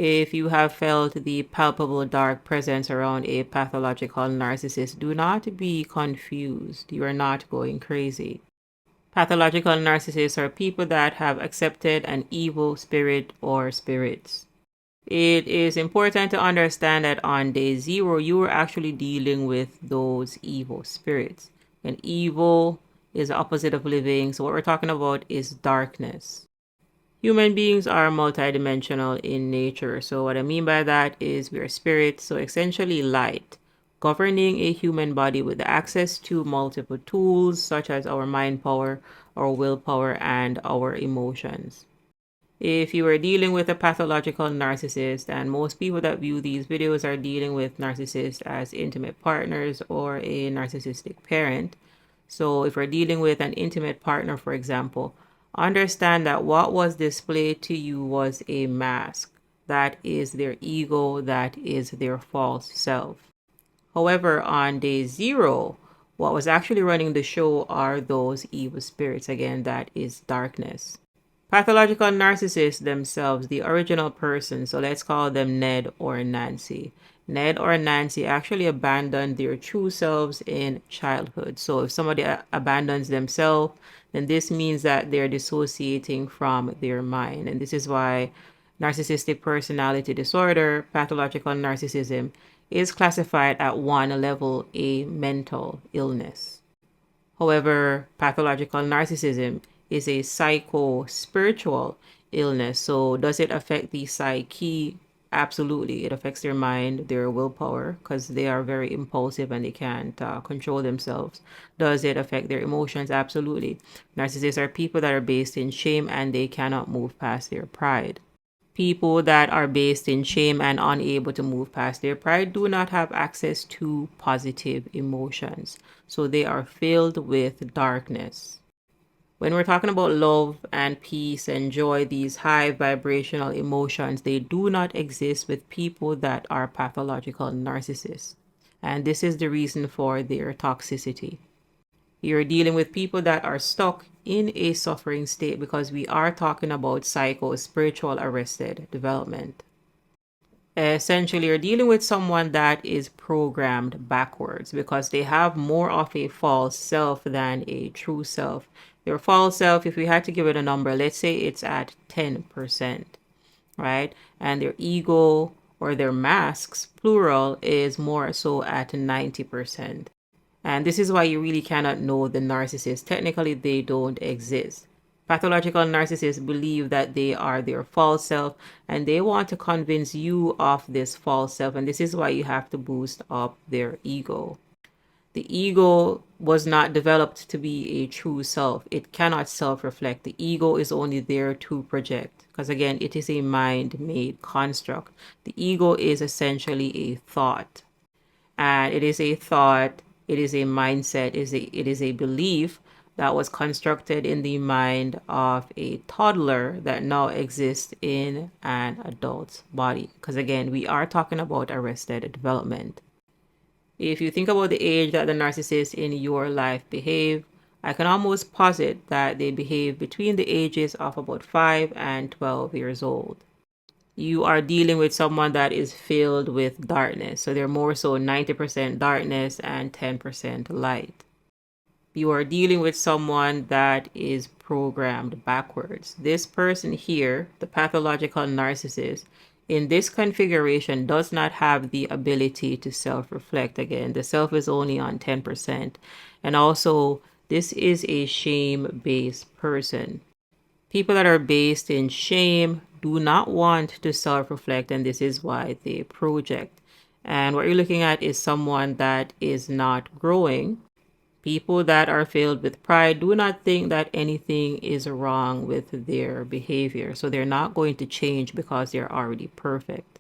If you have felt the palpable dark presence around a pathological narcissist, do not be confused. You are not going crazy. Pathological narcissists are people that have accepted an evil spirit or spirits. It is important to understand that on day zero, you are actually dealing with those evil spirits. And evil is the opposite of living. So what we're talking about is darkness. Human beings are multidimensional in nature. So what I mean by that is we are spirits, so essentially light, governing a human body with access to multiple tools such as our mind power, our willpower, and our emotions. If you are dealing with a pathological narcissist, and most people that view these videos are dealing with narcissists as intimate partners or a narcissistic parent. So if we're dealing with an intimate partner, for example, understand that what was displayed to you was a mask. That is their ego, that is their false self. However, on day zero, what was actually running the show are those evil spirits. Again, that is darkness. Pathological narcissists themselves, the original person, so let's call them Ned or Nancy. Ned or Nancy actually abandoned their true selves in childhood. So if somebody abandons themselves, then this means that they're dissociating from their mind. And this is why narcissistic personality disorder, pathological narcissism, is classified at one level a mental illness. However, pathological narcissism is a psycho-spiritual illness. So does it affect the psyche? Absolutely. It affects their mind, their willpower, because they are very impulsive and they can't control themselves. Does it affect their emotions? Absolutely. Narcissists are people that are based in shame and they cannot move past their pride. People that are based in shame and unable to move past their pride do not have access to positive emotions. So they are filled with darkness. When we're talking about love and peace and joy, these high vibrational emotions, they do not exist with people that are pathological narcissists. And this is the reason for their toxicity. You're dealing with people that are stuck in a suffering state because we are talking about spiritual arrested development. Essentially, you're dealing with someone that is programmed backwards because they have more of a false self than a true self. Their false self, if we had to give it a number, let's say it's at 10%, right? And their ego or their masks, plural, is more so at 90%. And this is why you really cannot know the narcissist. Technically, they don't exist. Pathological narcissists believe that they are their false self and they want to convince you of this false self. And this is why you have to boost up their ego. The ego was not developed to be a true self. It cannot self-reflect. The ego is only there to project. Because again, it is a mind-made construct. The ego is essentially a thought. And it is a thought, it is a mindset, it is a belief that was constructed in the mind of a toddler that now exists in an adult's body. Because again, we are talking about arrested development. If you think about the age that the narcissists in your life behave, I can almost posit that they behave between the ages of about 5 and 12 years old. You are dealing with someone that is filled with darkness. So they're more so 90% darkness and 10% light. You are dealing with someone that is programmed backwards. This person here, the pathological narcissist, in this configuration does not have the ability to self-reflect. Again, the self is only on 10%. And also, this is a shame-based person. People that are based in shame do not want to self-reflect, and this is why they project. And what you're looking at is someone that is not growing. People that are filled with pride do not think that anything is wrong with their behavior. So they're not going to change because they're already perfect.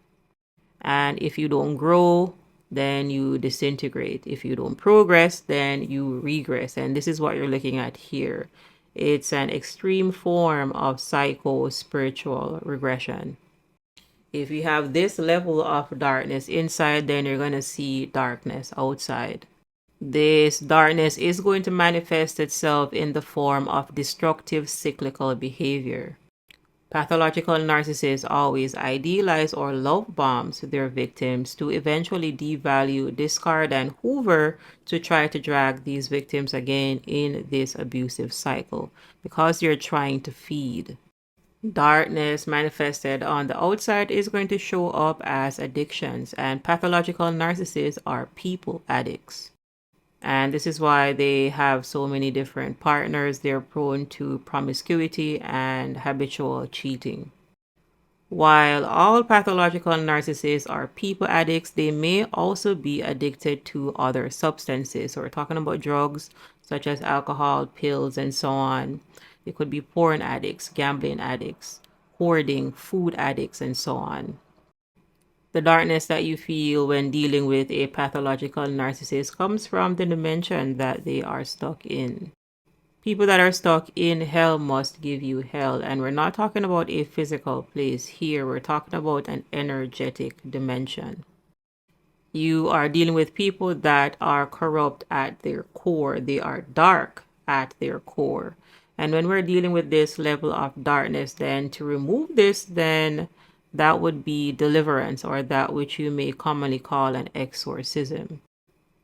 And if you don't grow, then you disintegrate. If you don't progress, then you regress. And this is what you're looking at here. It's an extreme form of psycho-spiritual regression. If you have this level of darkness inside, then you're going to see darkness outside. This darkness is going to manifest itself in the form of destructive cyclical behavior. Pathological narcissists always idealize or love bombs their victims to eventually devalue, discard, and hoover to try to drag these victims again in this abusive cycle because you're trying to feed. Darkness manifested on the outside is going to show up as addictions, and pathological narcissists are people addicts. And this is why they have so many different partners. They're prone to promiscuity and habitual cheating. While all pathological narcissists are people addicts, they may also be addicted to other substances. So we're talking about drugs such as alcohol, pills, and so on. They could be porn addicts, gambling addicts, hoarding, food addicts, and so on. The darkness that you feel when dealing with a pathological narcissist comes from the dimension that they are stuck in. People that are stuck in hell must give you hell. And we're not talking about a physical place here. We're talking about an energetic dimension. You are dealing with people that are corrupt at their core. They are dark at their core. And when we're dealing with this level of darkness, then to remove this, then that would be deliverance, or that which you may commonly call an exorcism.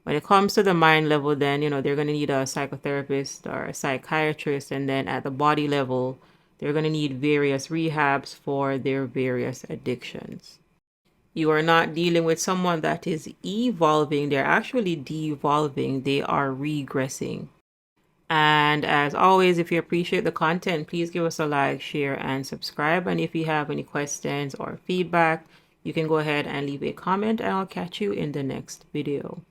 When it comes to the mind level, then, they're going to need a psychotherapist or a psychiatrist. And then at the body level, they're going to need various rehabs for their various addictions. You are not dealing with someone that is evolving. They're actually devolving. They are regressing. And as always, if you appreciate the content, please give us a like, share, and subscribe. And if you have any questions or feedback, you can go ahead and leave a comment, and I'll catch you in the next video.